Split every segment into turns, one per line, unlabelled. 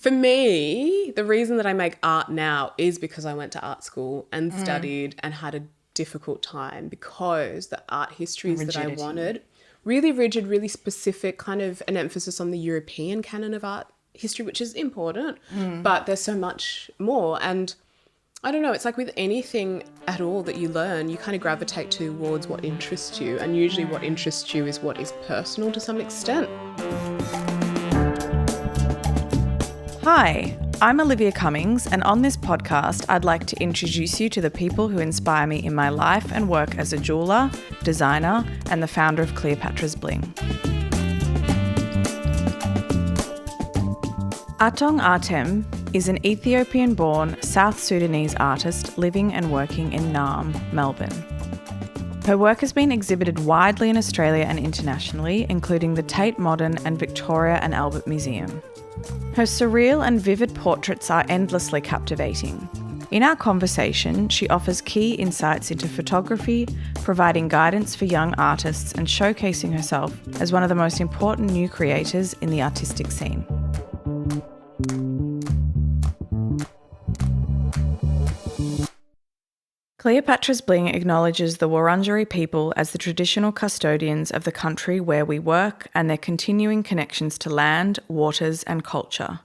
For me, the reason that I make art now is because I went to art school and studied and had a difficult time because the art histories that I wanted, really rigid, really specific, kind of an emphasis on the European canon of art history, which is important, but there's so much more. And I don't know, it's like with anything at all that you learn, you kind of gravitate towards what interests you. And usually what interests you is what is personal to some extent.
Hi, I'm Olivia Cummings, and on this podcast, I'd like to introduce you to the people who inspire me in my life and work as a jeweller, designer, and the founder of Cleopatra's Bling. Atong Artem is an Ethiopian-born South Sudanese artist living and working in Naarm, Melbourne. Her work has been exhibited widely in Australia and internationally, including the Tate Modern and Victoria and Albert Museum. Her surreal and vivid portraits are endlessly captivating. In our conversation, she offers key insights into photography, providing guidance for young artists and showcasing herself as one of the most important new creators in the artistic scene. Cleopatra's Bling acknowledges the Wurundjeri people as the traditional custodians of the country where we work and their continuing connections to land, waters and culture.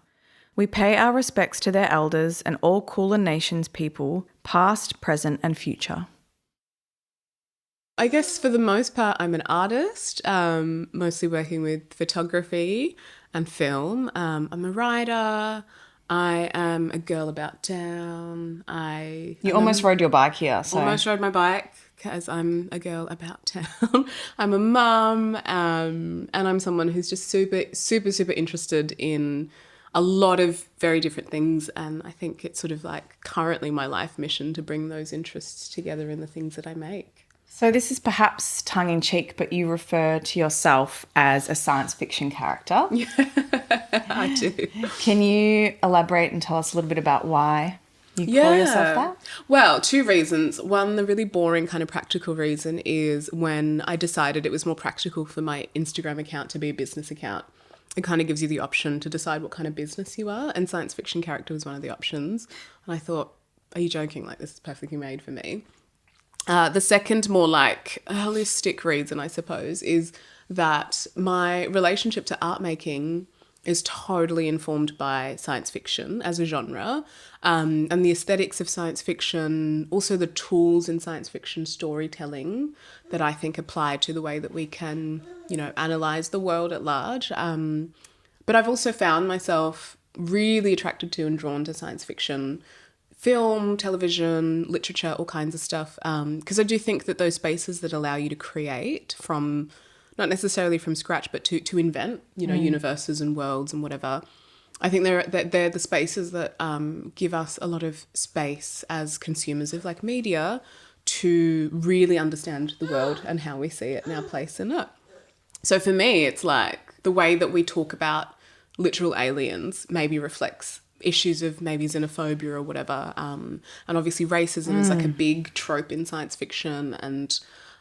We pay our respects to their elders and all Kulin Nations people, past, present and future.
I guess for the most part, I'm an artist, mostly working with photography and film. I'm a writer. I am a girl about town.
You almost rode your bike here.
Almost rode my bike because I'm a girl about town. I'm a mum, and I'm someone who's just super, super, super interested in a lot of very different things. And I think it's sort of like currently my life mission to bring those interests together in the things that I make.
So this is perhaps tongue-in-cheek, but you refer to yourself as a science fiction character.
Yeah, I do.
Can you elaborate and tell us a little bit about why you call yourself that?
Well, two reasons. One, the really boring kind of practical reason is when I decided it was more practical for my Instagram account to be a business account. It kind of gives you the option to decide what kind of business you are, and science fiction character was one of the options. And I thought, are you joking? Like, this is perfectly made for me. The second, more like holistic reason, I suppose, is that my relationship to art making is totally informed by science fiction as a genre, and the aesthetics of science fiction, also the tools in science fiction storytelling that I think apply to the way that we can, analyse the world at large. But I've also found myself really attracted to and drawn to science fiction film, television, literature, all kinds of stuff. Because I do think that those spaces that allow you to create from, not necessarily from scratch, but to invent, universes and worlds and whatever. I think they're the spaces that give us a lot of space as consumers of like media to really understand the world and how we see it and our place in it. So for me, it's like the way that we talk about literal aliens maybe reflects issues of maybe xenophobia or whatever. And obviously racism is like a big trope in science fiction. And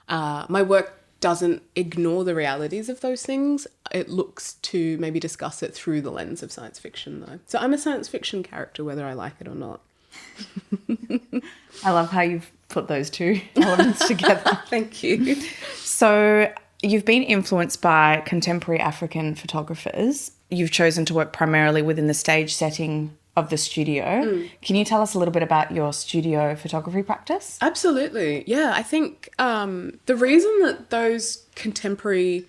my work doesn't ignore the realities of those things. It looks to maybe discuss it through the lens of science fiction though. So I'm a science fiction character, whether I like it or not.
I love how you've put those two elements together.
Thank you.
So you've been influenced by contemporary African photographers. You've chosen to work primarily within the stage setting of the studio. Can you tell us a little bit about your studio photography practice?
Absolutely. Yeah, I think the reason that those contemporary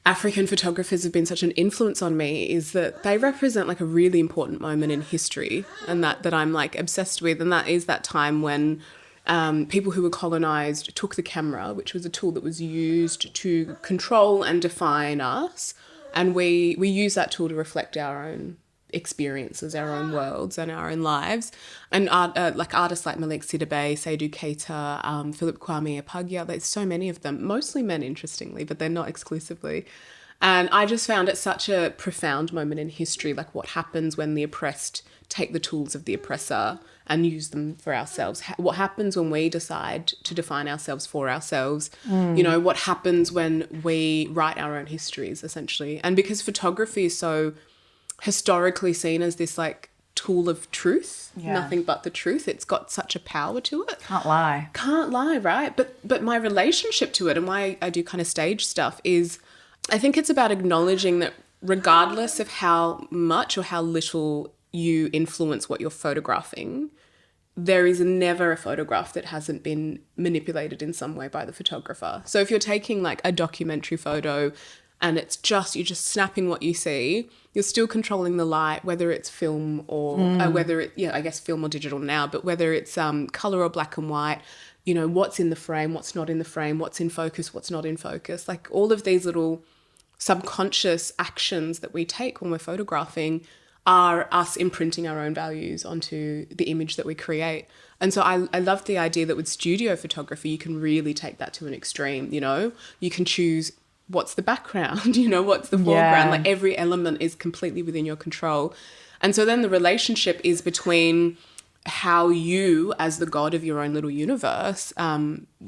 African photographers have been such an influence on me is that they represent like a really important moment in history, and that I'm like obsessed with, and that is that time when people who were colonised took the camera, which was a tool that was used to control and define us, and we use that tool to reflect our own experiences, our own worlds and our own lives. And artists like Malik Sidibe, Seydou Keita, Philip Kwame Apagya, there's so many of them, mostly men, interestingly, but they're not exclusively. And I just found it such a profound moment in history, like what happens when the oppressed take the tools of the oppressor and use them for ourselves. What happens when we decide to define ourselves for ourselves? What happens when we write our own histories, essentially? And because photography is so historically seen as this like tool of truth,
Yeah.
nothing but the truth. It's got such a power to it.
Can't lie.
Can't lie, right? But my relationship to it and why I do kind of stage stuff is I think it's about acknowledging that regardless of how much or how little you influence what you're photographing, there is never a photograph that hasn't been manipulated in some way by the photographer. So if you're taking like a documentary photo and it's just, you're just snapping what you see, you're still controlling the light, whether it's film or whether it, I guess film or digital now, but whether it's color or black and white, you know, what's in the frame, what's not in the frame, what's in focus, what's not in focus. Like all of these little subconscious actions that we take when we're photographing are us imprinting our own values onto the image that we create. And so I love the idea that with studio photography, you can really take that to an extreme, you know? You can choose what's the background, you know, what's the foreground. Like every element is completely within your control. And so then the relationship is between how you, as the god of your own little universe,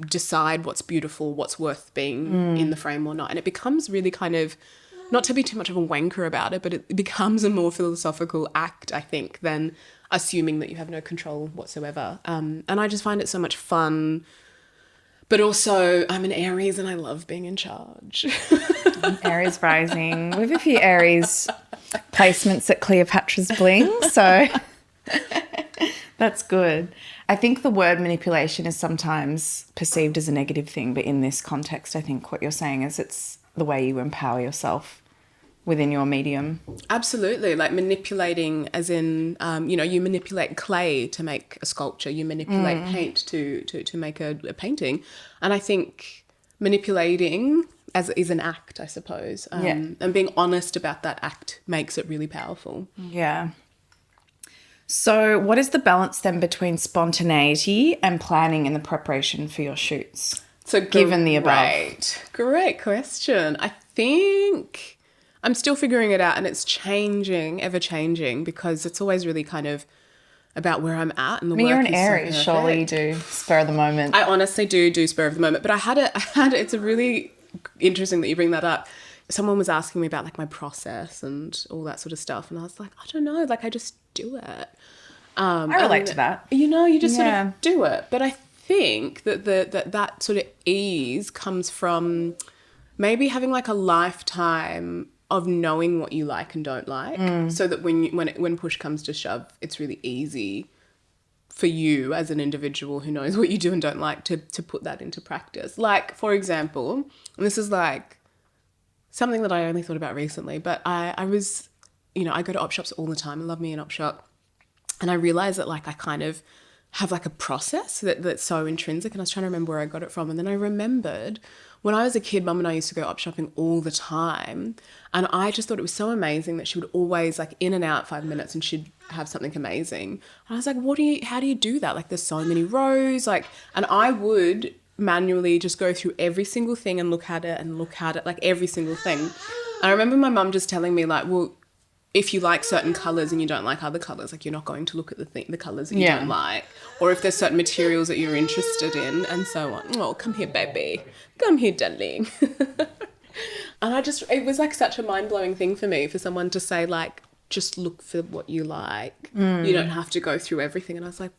decide what's beautiful, what's worth being in the frame or not. And it becomes really kind of, not to be too much of a wanker about it, but it becomes a more philosophical act, I think, than assuming that you have no control whatsoever. And I just find it so much fun. But also, I'm an Aries and I love being in charge.
Aries rising. We have a few Aries placements at Cleopatra's Bling, so that's good. I think the word manipulation is sometimes perceived as a negative thing, but in this context, I think what you're saying is it's the way you empower yourself within your medium.
Absolutely. Like manipulating as in, you know, you manipulate clay to make a sculpture, you manipulate paint to make a painting. And I think manipulating is an act, I suppose. And being honest about that act makes it really powerful.
Yeah. So what is the balance then between spontaneity and planning in the preparation for your shoots?
So
given the above.
Great question. I think I'm still figuring it out and it's changing, ever changing, because it's always really kind of about where I'm at and the work
you're an
is
Aries,
so
surely you do spur of the moment.
I honestly do spur of the moment. But I had it's a really interesting that you bring that up. Someone was asking me about like my process and all that sort of stuff. And I was like, I don't know, like I just do it.
I relate to that.
You know, you just sort of do it. But I think that that sort of ease comes from maybe having like a lifetime of knowing what you like and don't like, so that when push comes to shove, it's really easy for you as an individual who knows what you do and don't like to put that into practice. Like, for example, and this is like something that I only thought about recently, but I was, you know, I go to op shops all the time. I love me an op shop. And I realized that like I kind of have like a process that's so intrinsic, and I was trying to remember where I got it from. And then I remembered when I was a kid, Mum and I used to go op shopping all the time. And I just thought it was so amazing that she would always like in and out 5 minutes and she'd have something amazing. And I was like, how do you do that? Like there's so many rows, like, and I would manually just go through every single thing and look at it, like every single thing. And I remember my mum just telling me like, well, if you like certain colours and you don't like other colours, like you're not going to look at the colours that you don't like. Or if there's certain materials that you're interested in and so on. Oh, come here, baby. Come here, darling. And it was like such a mind-blowing thing for me for someone to say like, just look for what you like. You don't have to go through everything. And I was like,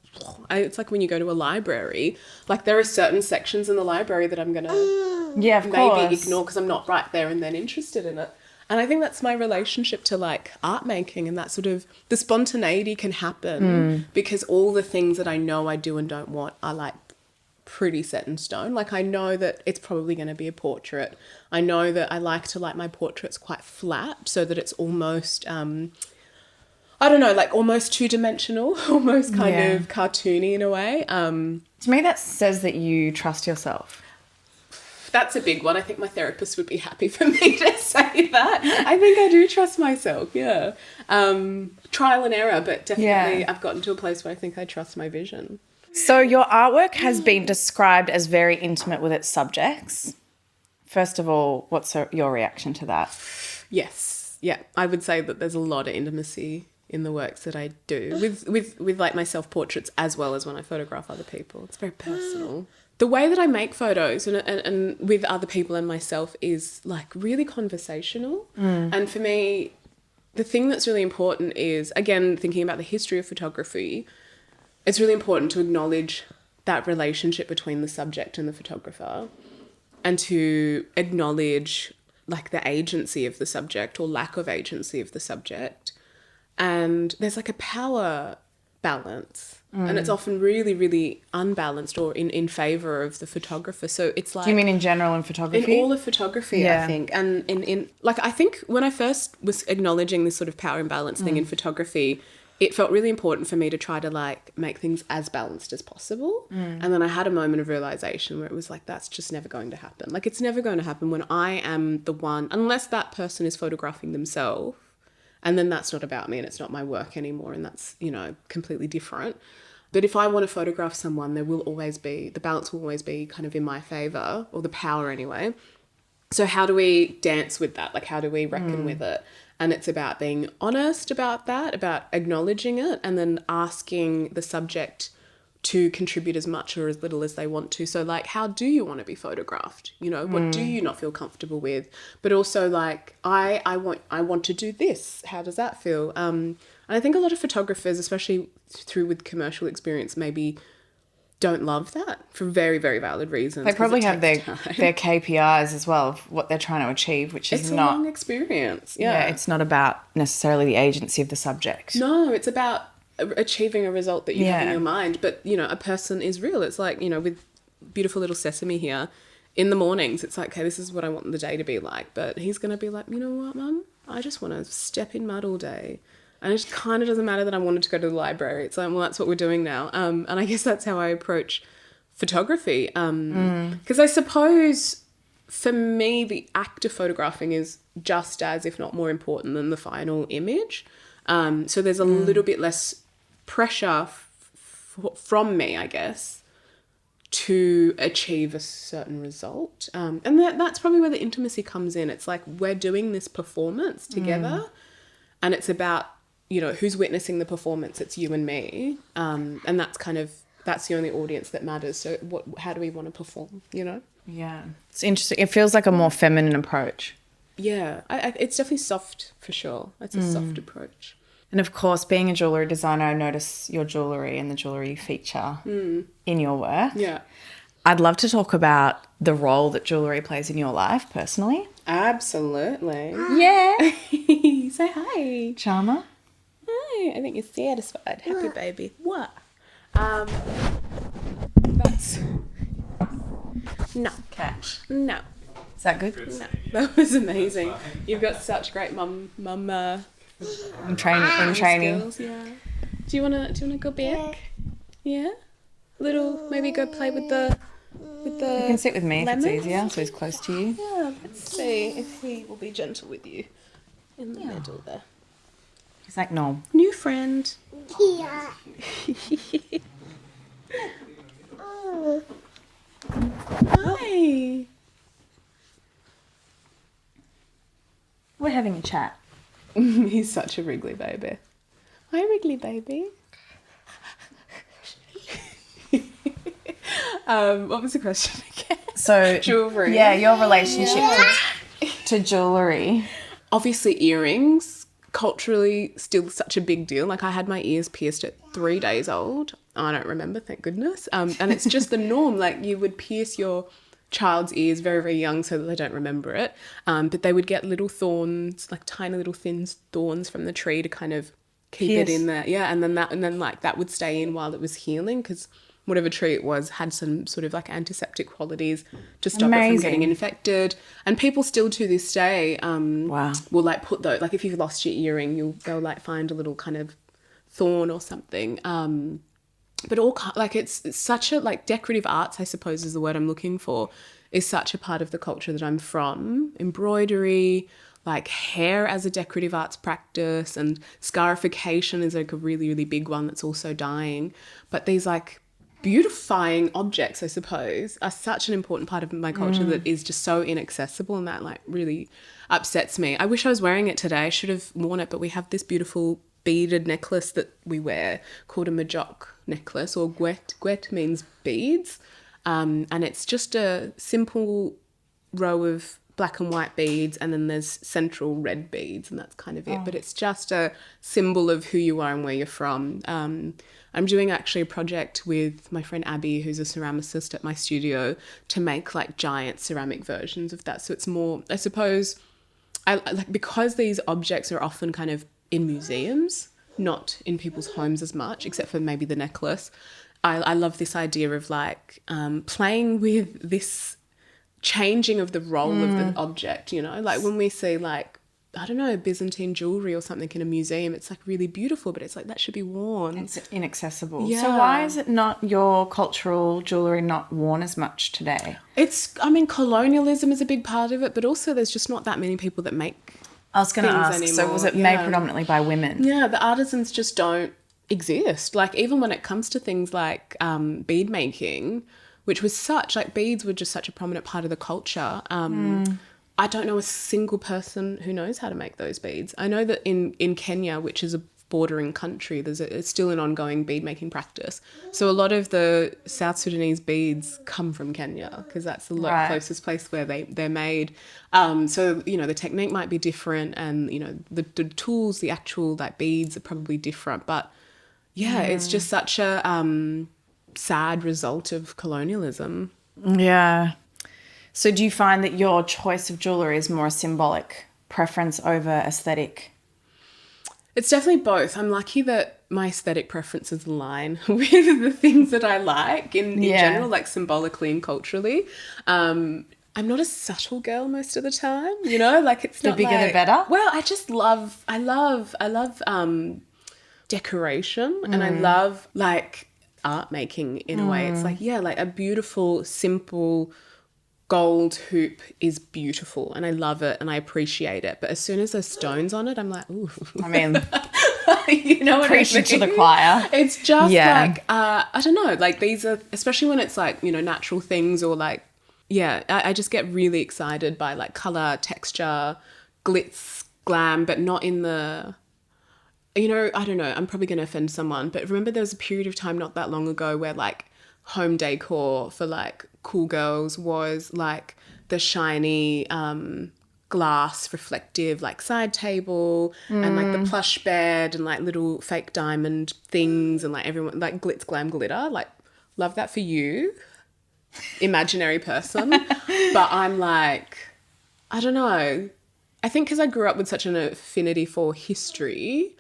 it's like when you go to a library, like there are certain sections in the library that I'm going to maybe ignore because I'm not right there and then interested in it. And I think that's my relationship to like art making, and that sort of the spontaneity can happen because all the things that I know I do and don't want are like pretty set in stone. Like I know that it's probably going to be a portrait. I know that I like to like my portraits quite flat so that it's almost, I don't know, like almost two-dimensional, almost kind of cartoony in a way.
To me, that says that you trust yourself.
That's a big one. I think my therapist would be happy for me to say that. I think I do trust myself, yeah. Trial and error, but definitely I've gotten to a place where I think I trust my vision.
So your artwork has been described as very intimate with its subjects. First of all, what's your reaction to that?
Yes, yeah. I would say that there's a lot of intimacy in the works that I do with like my self-portraits as well as when I photograph other people. It's very personal. The way that I make photos and with other people and myself is like really conversational. And for me, the thing that's really important is, again, thinking about the history of photography, it's really important to acknowledge that relationship between the subject and the photographer, and to acknowledge like the agency of the subject or lack of agency of the subject. And there's like a power balance, and it's often really, really unbalanced or in favor of the photographer. So it's like...
Do you mean in general in photography?
In all of photography, I think. And in like, I think when I first was acknowledging this sort of power imbalance thing in photography, it felt really important for me to try to like make things as balanced as possible. And then I had a moment of realization where it was like, that's just never going to happen. Like, it's never going to happen when I am the one, unless that person is photographing themselves. And then that's not about me and it's not my work anymore. And that's, you know, completely different. But if I want to photograph someone, there will always be, the balance will always be kind of in my favor, or the power anyway. So how do we dance with that? Like, how do we reckon with it? And it's about being honest about that, about acknowledging it, and then asking the subject to contribute as much or as little as they want to. So like, how do you want to be photographed? You know, what do you not feel comfortable with? But also like, I want to do this. How does that feel? And I think a lot of photographers, especially through with commercial experience, maybe don't love that for very, very valid reasons.
They probably have their KPIs as well of what they're trying to achieve, which is
it's
not...
a long experience. Yeah,
it's not about necessarily the agency of the subject.
No, it's about achieving a result that you have in your mind. But, you know, a person is real. It's like, you know, with beautiful little Sesame here, in the mornings, it's like, okay, this is what I want the day to be like. But he's going to be like, you know what, Mum? I just want to step in mud all day. And it kind of doesn't matter that I wanted to go to the library. It's like, well, that's what we're doing now. And I guess that's how I approach photography. Because I suppose for me, the act of photographing is just as, if not more important than the final image. So there's a little bit less pressure from me, I guess, to achieve a certain result. And that's probably where the intimacy comes in. It's like, we're doing this performance together, and it's about, you know, who's witnessing the performance. It's you and me. And that's the only audience that matters. So how do we want to perform, you know?
Yeah. It's interesting. It feels like a more feminine approach.
Yeah. It's definitely soft, for sure. It's a soft approach.
And of course, being a jewellery designer, I notice your jewellery and the jewellery you feature in your work.
Yeah.
I'd love to talk about the role that jewellery plays in your life personally.
Absolutely.
Yeah.
Say hi.
Charmer.
Hi. I think you're satisfied. Happy baby. What? That's... No.
Catch.
No.
Is that good?
No. That was amazing. You've got such great mum
I'm training.
skills, yeah. Do you wanna go back? Yeah? Maybe go play with the
You can sit with me
lemons?
if it's easier, so he's close to you.
Yeah, let's see if he will be gentle with you in the middle there.
He's like, no.
New friend.
Yeah.
Hi.
We're having a chat.
He's such a Wrigley baby. Hi, Wrigley baby. What was the question again?
So
Jewellery.
Yeah, your relationship to jewellery.
Obviously, earrings, culturally still such a big deal. Like, I had my ears pierced at 3 days old. I don't remember, thank goodness. And it's just the norm. Like, you would pierce your child's ears very, very young so that they don't remember it. But they would get little thorns, like tiny little thin thorns from the tree to kind of keep it in there. Yeah, and then that would stay in while it was healing, because whatever tree it was had some sort of like antiseptic qualities to stop it from getting infected. And people still to this day will like put those, like if you've lost your earring, they'll like find a little kind of thorn or something. But all like it's such a like decorative arts, I suppose is the word I'm looking for, is such a part of the culture that I'm from. Embroidery, like hair as a decorative arts practice, and scarification is like a really, really big one that's also dying. But these like beautifying objects, I suppose, are such an important part of my culture that is just so inaccessible, and that like really upsets me. I wish I was wearing it today. I should have worn it, but we have this beautiful beaded necklace that we wear called a majok necklace, or gwet. Gwet means beads, and it's just a simple row of black and white beads, and then there's central red beads, and that's kind of it. But it's just a symbol of who you are and where you're from. I'm doing actually a project with my friend Abby, who's a ceramicist at my studio, to make like giant ceramic versions of that. So it's more, I suppose, because these objects are often kind of in museums, not in people's homes as much, except for maybe the necklace. I love this idea of like playing with this changing of the role of the object, you know, like when we see like, I don't know, Byzantine jewelry or something in a museum, it's like really beautiful, but it's like that should be worn.
It's inaccessible.
Yeah.
So why is it not your cultural jewellery not worn as much today?
I mean, colonialism is a big part of it, but also there's just not that many people that make
I was going to ask,
anymore.
so was it made predominantly by women?
Yeah, the artisans just don't exist. Like even when it comes to things like bead making, which was such, like beads were just such a prominent part of the culture. I don't know a single person who knows how to make those beads. I know that in Kenya, which is a bordering country, it's still an ongoing bead making practice. So a lot of the South Sudanese beads come from Kenya because that's the closest place where they're made. So, you know, the technique might be different and, you know, the tools, the actual like beads are probably different. But yeah, it's just such a sad result of colonialism.
Yeah. So do you find that your choice of jewellery is more a symbolic preference over aesthetic?
It's definitely both. I'm lucky that my aesthetic preferences align with the things that I like in general, like symbolically and culturally. I'm not a subtle girl most of the time, you know, like it's not
the bigger
like,
the better.
Well, I love decoration and I love like art making in a way. It's like, yeah, like a beautiful, simple gold hoop is beautiful and I love it and I appreciate it. But as soon as there's stones on it, I'm like, ooh.
I mean,
you know what I mean?
Preaching to the choir.
It's just like, I don't know, like these are, especially when it's like, you know, natural things or like, yeah, I just get really excited by like colour, texture, glitz, glam, but not in the, you know, I don't know, I'm probably going to offend someone, but remember there was a period of time not that long ago where like home decor for like cool girls was like the shiny glass reflective like side table and like the plush bed and like little fake diamond things and like everyone like glitz, glam, glitter. Like love that for you, imaginary person. But I'm like, I don't know. I think because I grew up with such an affinity for history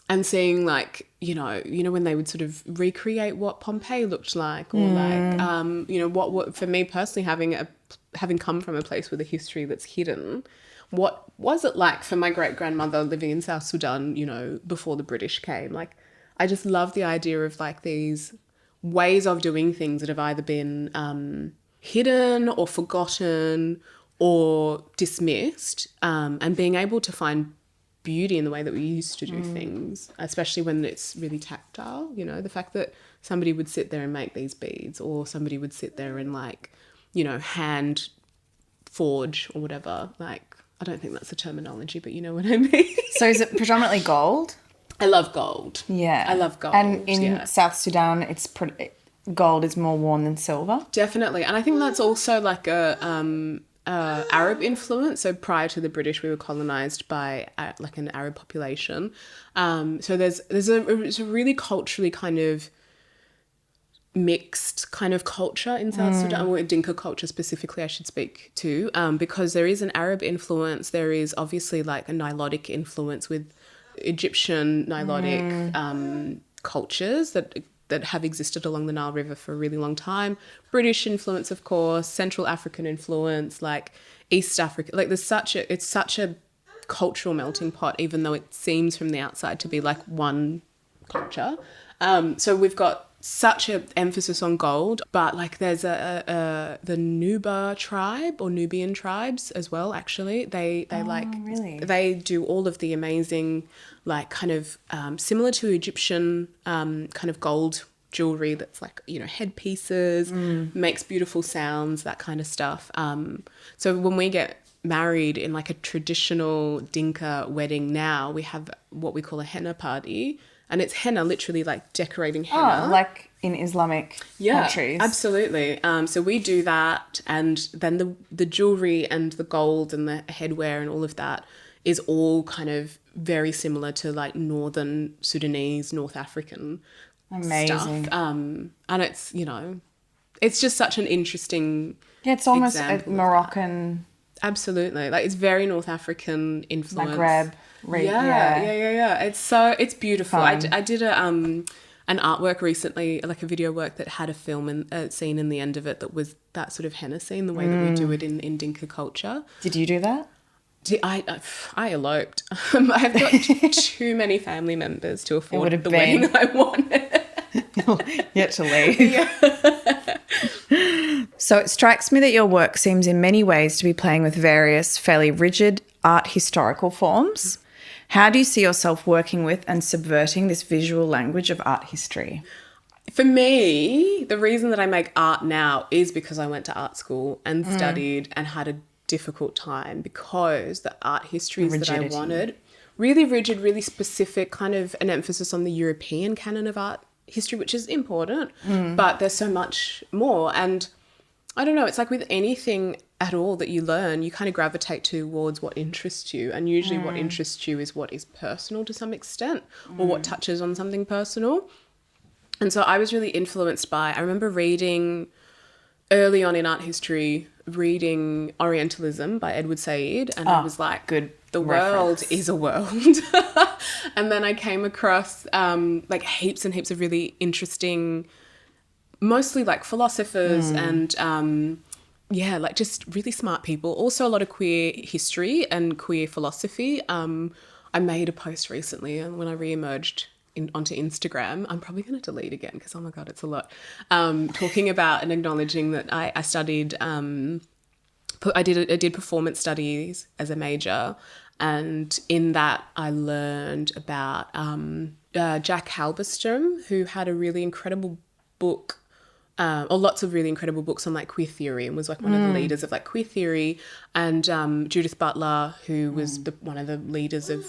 and seeing like, you know, when they would sort of recreate what Pompeii looked like or like, you know, what for me personally, having come from a place with a history that's hidden, what was it like for my great-grandmother living in South Sudan, you know, before the British came? Like, I just love the idea of like these ways of doing things that have either been hidden or forgotten or dismissed, and being able to find beauty in the way that we used to do things, especially when it's really tactile, you know, the fact that somebody would sit there and make these beads or somebody would sit there and like, you know, hand forge or whatever. Like, I don't think that's the terminology, but you know what I mean.
So is it predominantly gold?
I love gold.
Yeah.
I love gold.
And in South Sudan, it's gold is more worn than silver? Definitely.
And I think that's also like a Arab influence. So prior to the British, we were colonized by like an Arab population. So it's a really culturally kind of mixed kind of culture in South Sudan, or Dinka culture specifically, I should speak to, because there is an Arab influence. There is obviously like a Nilotic influence with Egyptian Nilotic cultures that have existed along the Nile River for a really long time. British influence, of course, Central African influence, like East Africa. Like it's such a cultural melting pot, even though it seems from the outside to be like one culture. So we've got such an emphasis on gold, but like there's the Nuba tribe or Nubian tribes as well, actually. They
really?
They do all of the amazing, like kind of similar to Egyptian kind of gold jewelry that's like, you know, headpieces, makes beautiful sounds, that kind of stuff. So when we get married in like a traditional Dinka wedding now, we have what we call a henna party. And it's henna, literally like decorating henna.
Oh, like in Islamic countries.
Absolutely. So we do that, and then the jewelry and the gold and the headwear and all of that is all kind of very similar to like northern Sudanese, North African
Amazing.
stuff. And it's, it's just such an interesting
It's almost a
example
Moroccan.
Absolutely. Like it's very North African influence.
Maghreb.
Yeah. It's beautiful. I did an artwork recently, like a video work that had a film and scene in the end of it that was that sort of henna scene, the way that we do it in Dinka culture.
Did you do that?
I eloped. I have got too many family members to afford the wedding I wanted.
Yet to leave. Yeah. So it strikes me that your work seems in many ways to be playing with various fairly rigid art historical forms. How do you see yourself working with and subverting this visual language of art history?
For me, the reason that I make art now is because I went to art school and studied and had a difficult time, because the art histories that I wanted, really rigid, really specific, kind of an emphasis on the European canon of art history, which is important, but there's so much more. And I don't know, it's like with anything at all that you learn, you kind of gravitate towards what interests you, and usually what interests you is what is personal to some extent, or what touches on something personal. And so I was really influenced by, I remember reading early on in art history, reading Orientalism by Edward Said, and I was like, the world is a world. And then I came across like heaps and heaps of really interesting, mostly like philosophers and like just really smart people. Also a lot of queer history and queer philosophy. I made a post recently, and when I re-emerged onto Instagram, I'm probably going to delete again because, oh my God, it's a lot. Talking about and acknowledging that I studied, I did performance studies as a major, and in that I learned about Jack Halberstam, who had a really incredible book, or lots of really incredible books on like queer theory, and was like one of the leaders of like queer theory, and Judith Butler, who was one of the leaders of,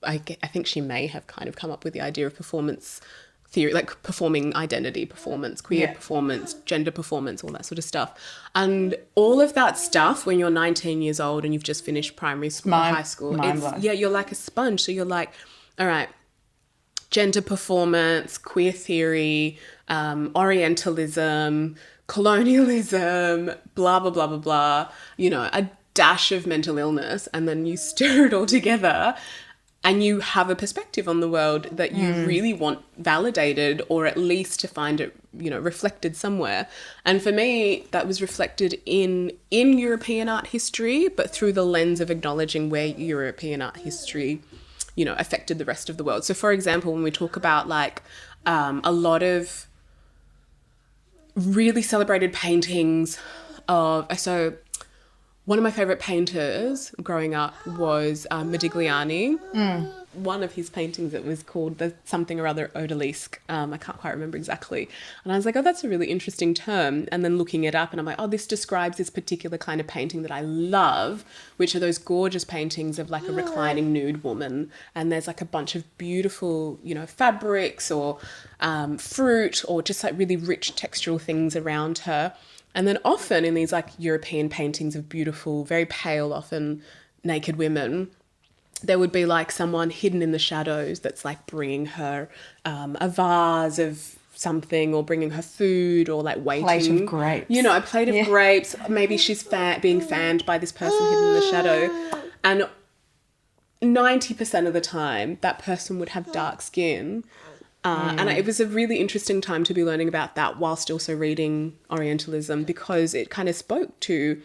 I think she may have kind of come up with the idea of performance theory, like performing identity performance, queer performance, gender performance, all that sort of stuff. And all of that stuff, when you're 19 years old and you've just finished primary school, high school, you're like a sponge. So you're like, all right, gender performance, queer theory, Orientalism, colonialism, blah, blah, blah, blah, blah, a dash of mental illness, and then you stir it all together and you have a perspective on the world that you really want validated, or at least to find it, reflected somewhere. And for me, that was reflected in European art history, but through the lens of acknowledging where European art history, affected the rest of the world. So for example, when we talk about like a lot of really celebrated paintings so one of my favourite painters growing up was Modigliani. One of his paintings, it was called something or other odalisque. I can't quite remember exactly. And I was like, oh, that's a really interesting term. And then looking it up, and I'm like, oh, this describes this particular kind of painting that I love, which are those gorgeous paintings of like a reclining nude woman. And there's like a bunch of beautiful, fabrics or fruit, or just like really rich textural things around her. And then often in these like European paintings of beautiful, very pale, often naked women, there would be like someone hidden in the shadows that's like bringing her a vase of something, or bringing her food, or like waiting.
Plate of grapes.
A plate of grapes. Maybe she's being fanned by this person hidden in the shadow. And 90% of the time, that person would have dark skin. And it was a really interesting time to be learning about that whilst also reading Orientalism, because it kind of spoke to,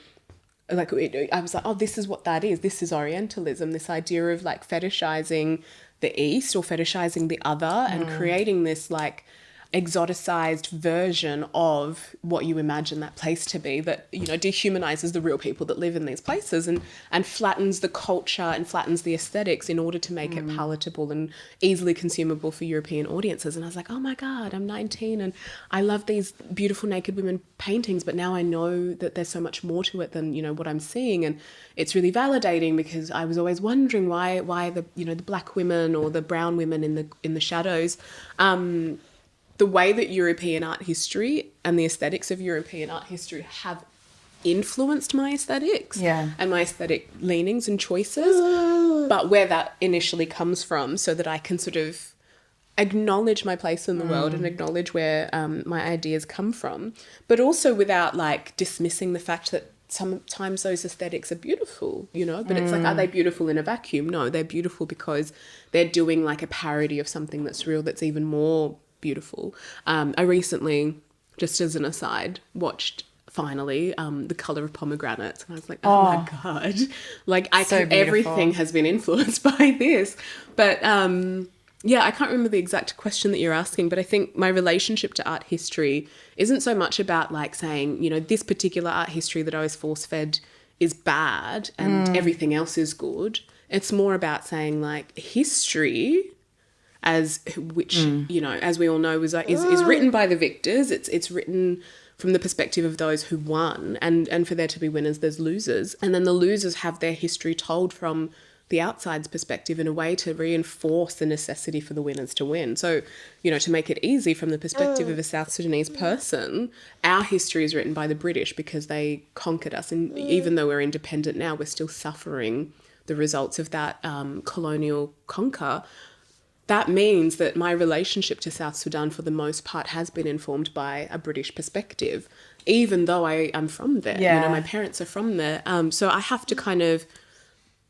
like, I was like, oh, this is what that is. This is Orientalism, this idea of like fetishizing the East or fetishizing the other and creating this like exoticized version of what you imagine that place to be that, you know, dehumanizes the real people that live in these places and flattens the culture and flattens the aesthetics in order to make it palatable and easily consumable for European audiences. And I was like, oh my God, I'm 19 and I love these beautiful naked women paintings, but now I know that there's so much more to it than, you know, what I'm seeing. And it's really validating because I was always wondering why the, you know, the black women or the brown women in the shadows, the way that European art history and the aesthetics of European art history have influenced my aesthetics and my aesthetic leanings and choices, but where that initially comes from so that I can sort of acknowledge my place in the world and acknowledge where my ideas come from, but also without like dismissing the fact that sometimes those aesthetics are beautiful, you know, but it's like, are they beautiful in a vacuum? No, they're beautiful because they're doing like a parody of something that's real, that's even more beautiful. I recently, just as an aside, watched finally The Colour of Pomegranates, and I was like, oh my God, like everything has been influenced by this. But yeah, I can't remember the exact question that you're asking, but I think my relationship to art history isn't so much about like saying, you know, this particular art history that I was force-fed is bad and everything else is good. It's more about saying like history, you know, as we all know, is written by the victors. It's written from the perspective of those who won, and for there to be winners, there's losers, and then the losers have their history told from the outside's perspective in a way to reinforce the necessity for the winners to win. So, you know, to make it easy from the perspective of a South Sudanese person, our history is written by the British because they conquered us, and even though we're independent now, we're still suffering the results of that colonial conquer. That means that my relationship to South Sudan, for the most part, has been informed by a British perspective, even though I am from there. You know, my parents are from there. So I have to kind of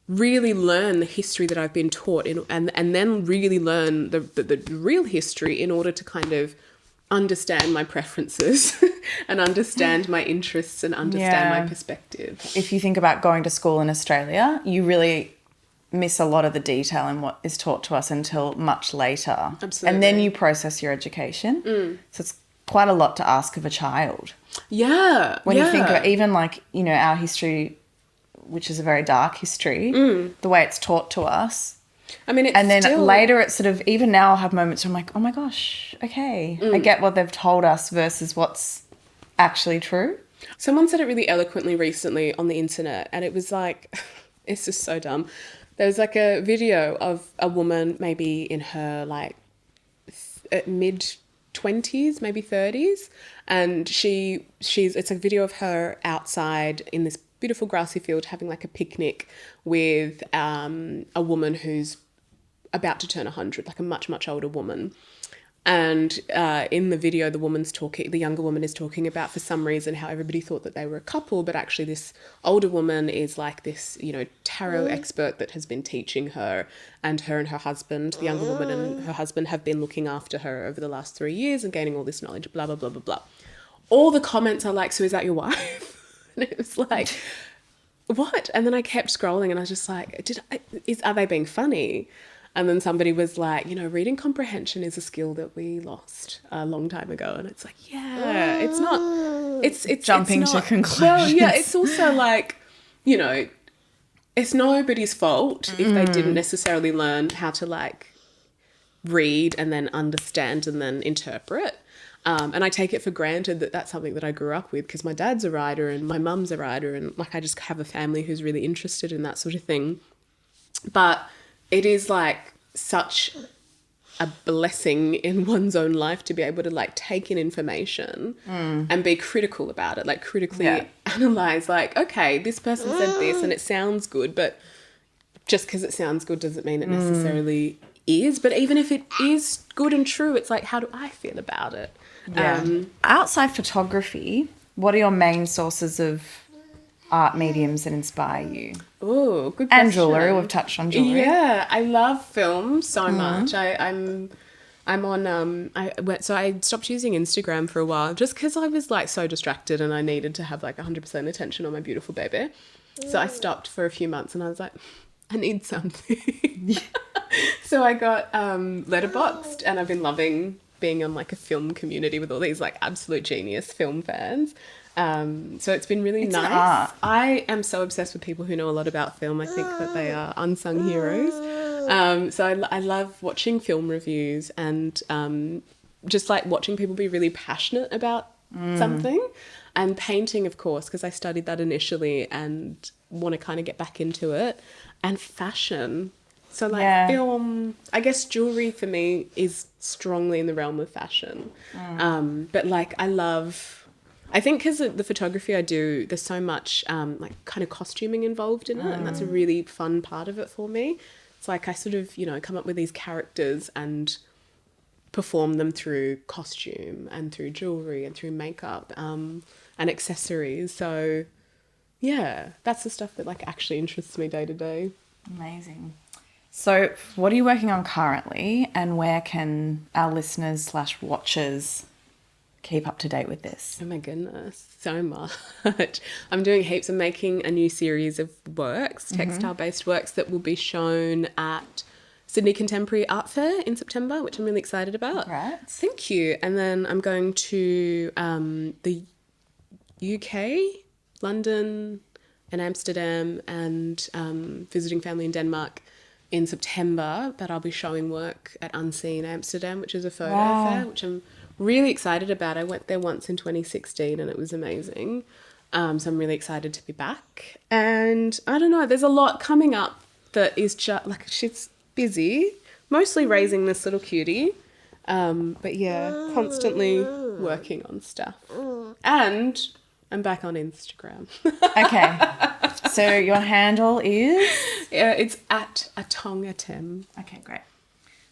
really learn the history that I've been taught and then really learn the real history in order to kind of understand my preferences and understand my interests and understand my perspective.
If you think about going to school in Australia, you really miss a lot of the detail in what is taught to us until much later.
Absolutely.
And then you process your education. So it's quite a lot to ask of a child.
Yeah.
When you think of even like, you know, our history, which is a very dark history, the way it's taught to us.
I mean,
later it's sort of, even now I'll have moments where I'm like, oh my gosh, okay, I get what they've told us versus what's actually true.
Someone said it really eloquently recently on the internet, and it was like, it's just so dumb. There was like a video of a woman maybe in her like mid-20s, maybe 30s, and it's a video of her outside in this beautiful grassy field having like a picnic with a woman who's about to turn 100, like a much, much older woman. And in the video, the younger woman is talking about, for some reason, how everybody thought that they were a couple, but actually this older woman is like this, you know, tarot expert that has been teaching her, and her husband, the younger woman and her husband, have been looking after her over the last 3 years and gaining all this knowledge, blah, blah, blah, blah, blah. All the comments are like, so is that your wife? And it was like, what? And then I kept scrolling and I was just like, are they being funny? And then somebody was like, you know, reading comprehension is a skill that we lost a long time ago. And it's like, yeah, it's not, it's
jumping
it's not,
to conclusions.
Well, yeah, it's also like, you know, it's nobody's fault if they didn't necessarily learn how to like read and then understand and then interpret. And I take it for granted that that's something that I grew up with because my dad's a writer and my mum's a writer, and like I just have a family who's really interested in that sort of thing. But it is like such a blessing in one's own life to be able to like take in information and be critical about it, like critically analyze, like, okay, this person said this and it sounds good, but just because it sounds good doesn't mean it necessarily is. But even if it is good and true, it's like, how do I feel about it?
Outside photography, what are your main sources of art mediums that inspire you?
Oh, good question.
And jewellery, we've touched on jewellery.
Yeah, I love film so much. I'm on, so I stopped using Instagram for a while just because I was like so distracted and I needed to have like 100% attention on my beautiful baby. So I stopped for a few months and I was like, I need something. So I got Letterboxd, and I've been loving being on like a film community with all these like absolute genius film fans. So it's been really nice.
Art.
I am so obsessed with people who know a lot about film. I think that they are unsung heroes. So I love watching film reviews and just like watching people be really passionate about something. And painting, of course, because I studied that initially and want to kind of get back into it. And fashion. So like film, I guess jewelry for me is strongly in the realm of fashion. But like I think because of the photography I do, there's so much like kind of costuming involved in it. And that's a really fun part of it for me. It's like I sort of, come up with these characters and perform them through costume and through jewelry and through makeup and accessories. So yeah, that's the stuff that like actually interests me day to day.
Amazing. So what are you working on currently, and where can our listeners / watchers keep up to date with this?
Oh my goodness, so much. I'm doing heaps. I'm making a new series of works, textile-based works that will be shown at Sydney Contemporary Art Fair in September, which I'm really excited about.
Congrats.
Thank you. And then I'm going to the UK, London and Amsterdam, and visiting family in Denmark in September, but I'll be showing work at Unseen Amsterdam, which is a photo fair, which I'm really excited about. I went there once in 2016 and it was amazing. So I'm really excited to be back. And I don't know, there's a lot coming up that is just like, shit's busy, mostly raising this little cutie. But yeah, constantly working on stuff. And I'm back on Instagram.
Okay. So your handle is?
Yeah, it's at Atong.
Okay, great.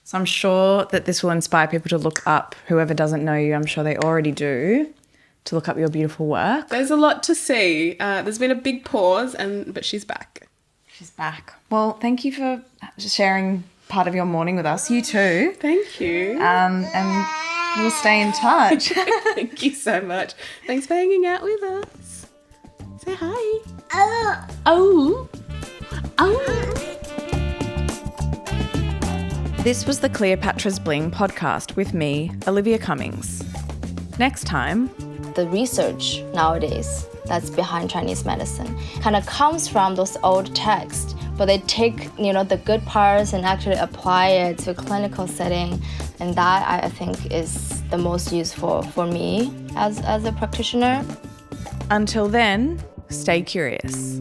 So I'm sure that this will inspire people to look up, whoever doesn't know you, I'm sure they already do, to look up your beautiful work.
There's a lot to see. There's been a big pause, but she's back.
She's back. Well, thank you for sharing part of your morning with us. You too.
Thank you.
And we'll stay in touch.
Thank you so much. Thanks for hanging out with us. Say hi. Oh.
This was the Cleopatra's Bling podcast with me, Olivia Cummings. Next time,
the research nowadays that's behind Chinese medicine kind of comes from those old texts, but they take, the good parts and actually apply it to a clinical setting. And that I think is the most useful for me as a practitioner.
Until then, stay curious.